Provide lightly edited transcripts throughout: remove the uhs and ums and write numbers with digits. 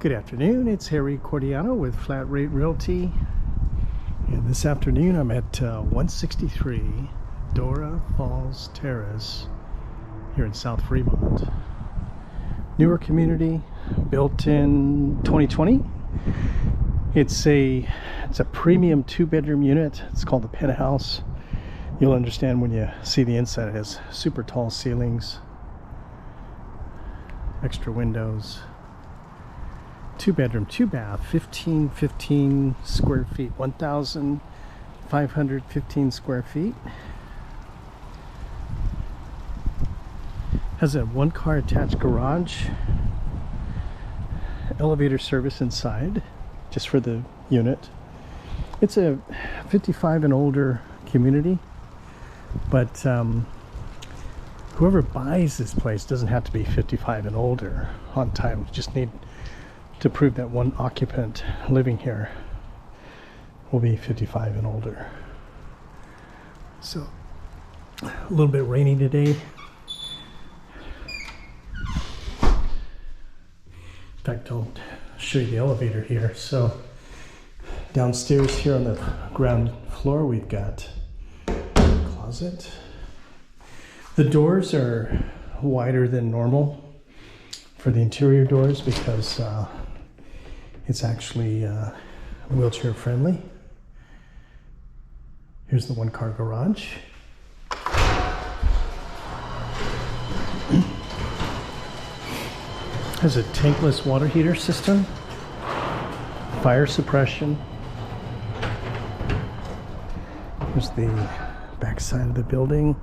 Good afternoon, it's Harry Cordiano with Flat Rate Realty, and this afternoon I'm at 163 Dora Falls Terrace here in South Fremont. Newer community, built in 2020. It's a premium 2-bedroom unit. It's called the Penthouse. You'll understand when you see the inside. It has super tall ceilings, extra windows. 2-bedroom, 2-bath, 1515 square feet, 1,515 square feet. Has a 1-car attached garage, elevator service inside, just for the unit. It's a 55 and older community, but whoever buys this place doesn't have to be 55 and older on title. You just need to prove that one occupant living here will be 55 and older. So a little bit rainy today. In fact, I'll show you the elevator here. So downstairs here on the ground floor, we've got a closet. The doors are wider than normal for the interior doors because it's actually wheelchair friendly. Here's the 1-car garage. Has a tankless water heater system, fire suppression. Here's the back side of the building.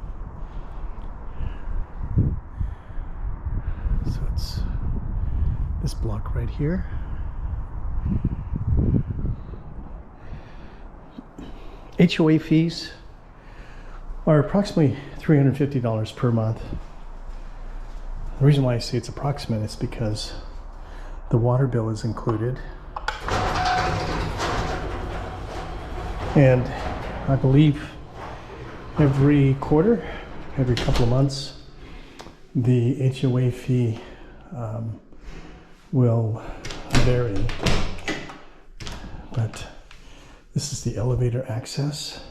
So it's this block right here. HOA fees are approximately $350 per month. The reason why I say it's approximate is because the water bill is included. And I believe every quarter, every couple of months, the HOA fee will vary. But this is the elevator access,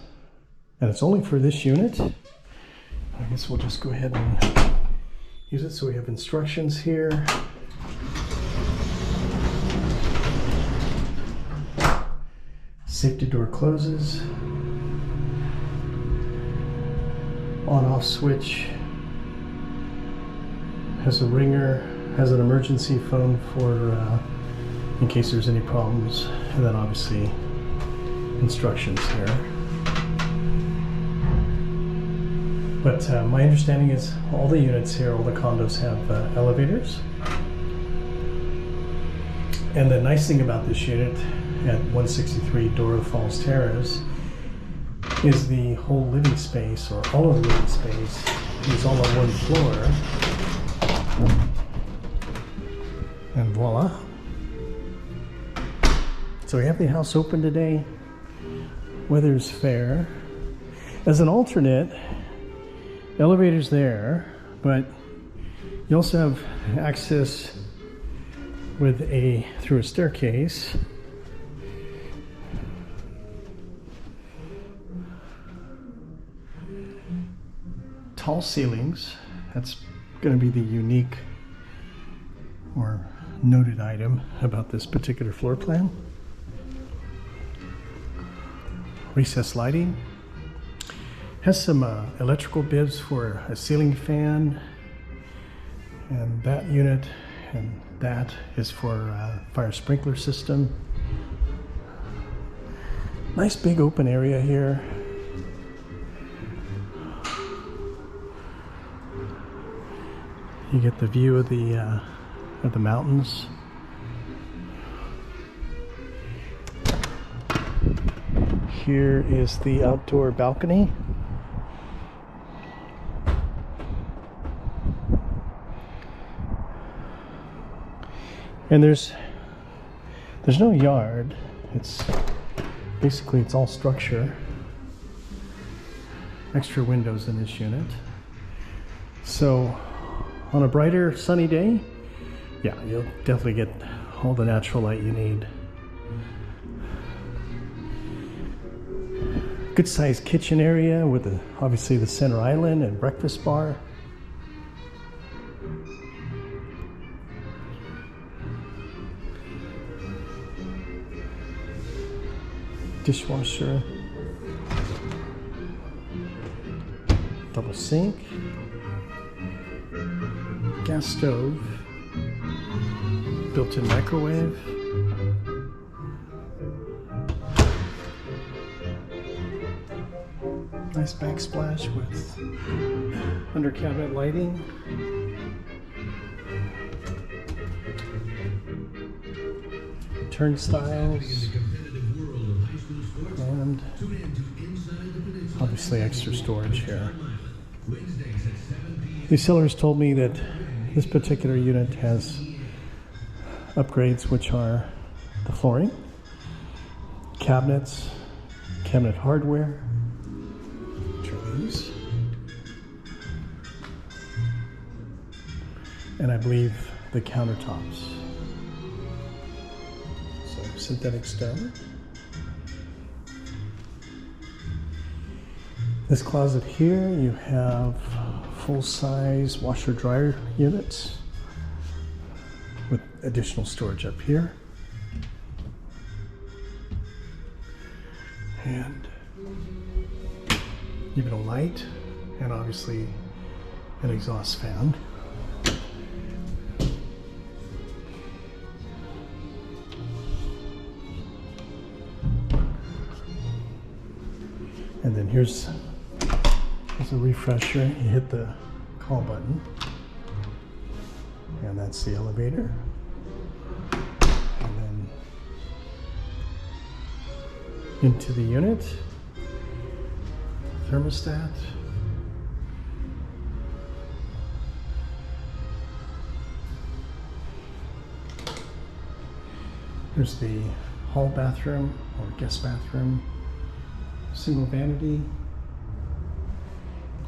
and it's only for this unit. I guess we'll just go ahead and use it. So we have instructions here. Safety door closes. On-off switch. Has a ringer. Has an emergency phone for in case there's any problems. And then obviously instructions here. But my understanding is all the units here, all the condos have elevators. And the nice thing about this unit at 163 Dora Falls Terrace is the whole living space, or all of the living space, is all on one floor. And voila. So we have the house open today. Weather's fair. As an alternate, elevator's there, but you also have access with through a staircase. Tall ceilings. That's going to be the unique or noted item about this particular floor plan. Recessed lighting. Has some electrical bibs for a ceiling fan, and that unit and that is for fire sprinkler system. Nice big open area here. You get the view of the mountains. Here is the outdoor balcony. And there's no yard. It's basically, it's all structure. Extra windows in this unit. So on a brighter sunny day, yeah, you'll definitely get all the natural light you need. Good sized kitchen area with obviously the center island and breakfast bar. Dishwasher. Double sink. Gas stove. Built-in microwave. Nice backsplash with under cabinet lighting. Turnstiles. And obviously extra storage here. The sellers told me that this particular unit has upgrades, which are the flooring, cabinets, cabinet hardware, and I believe the countertops. So synthetic stone. This closet here, you have full-size washer dryer units with additional storage up here. And even a light, and obviously an exhaust fan. And then here's a refresher. You hit the call button, and that's the elevator. And then into the unit, thermostat. Here's the hall bathroom or guest bathroom. Single vanity.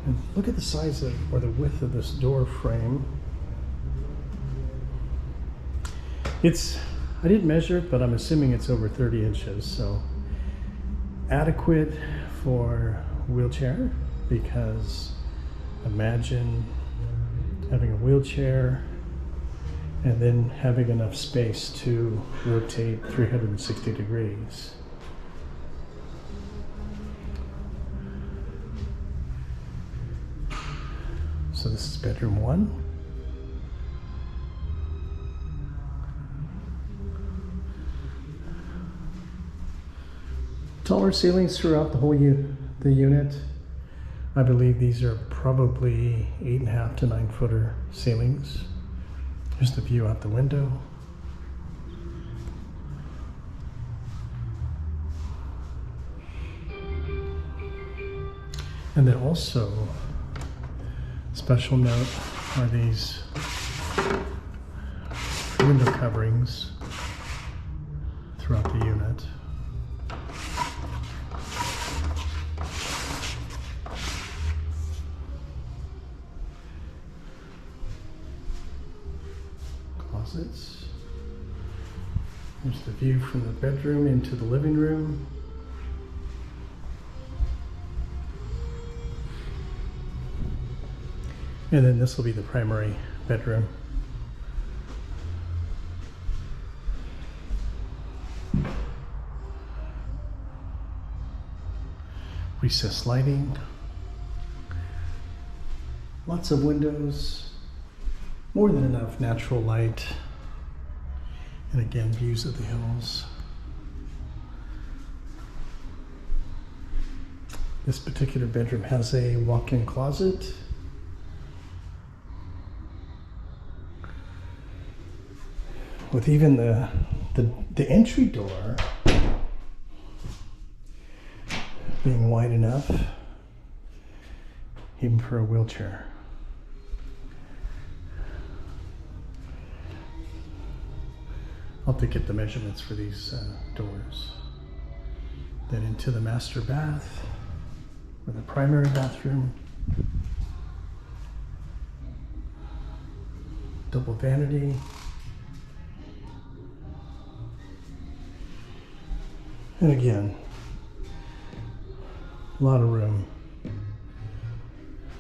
And look at the size of, or the width of this door frame. I didn't measure it, but I'm assuming it's over 30 inches, so adequate for wheelchair, because imagine having a wheelchair and then having enough space to rotate 360 degrees. So this is bedroom 1. Taller ceilings throughout the whole the unit. I believe these are probably 8.5 to 9 footer ceilings. Here's the view out the window. And then also, special note are these window coverings throughout the unit. Closets. Here's the view from the bedroom into the living room. And then this will be the primary bedroom. Recessed lighting. Lots of windows. More than enough natural light. And again, views of the hills. This particular bedroom has a walk-in closet. With even the entry door being wide enough, even for a wheelchair. I'll have to get the measurements for these doors. Then into the master bath with a primary bathroom, double vanity. And again, a lot of room,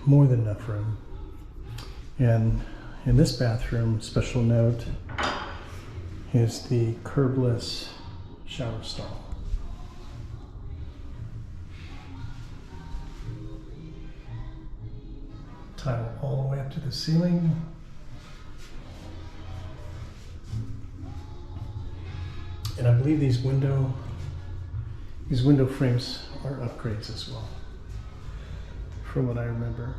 more than enough room. And in this bathroom, special note is the curbless shower stall. Tile all the way up to the ceiling. And I believe these window frames are upgrades as well, from what I remember.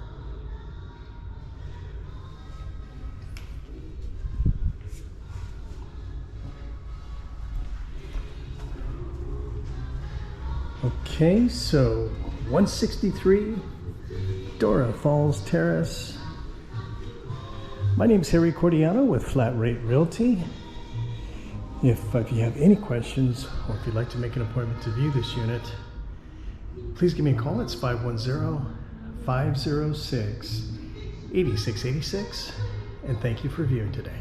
Okay, so 163 Dora Falls Terrace. My name is Harry Cordiano with Flat Rate Realty. If you have any questions or if you'd like to make an appointment to view this unit, please give me a call. It's 510-506-8686. And thank you for viewing today.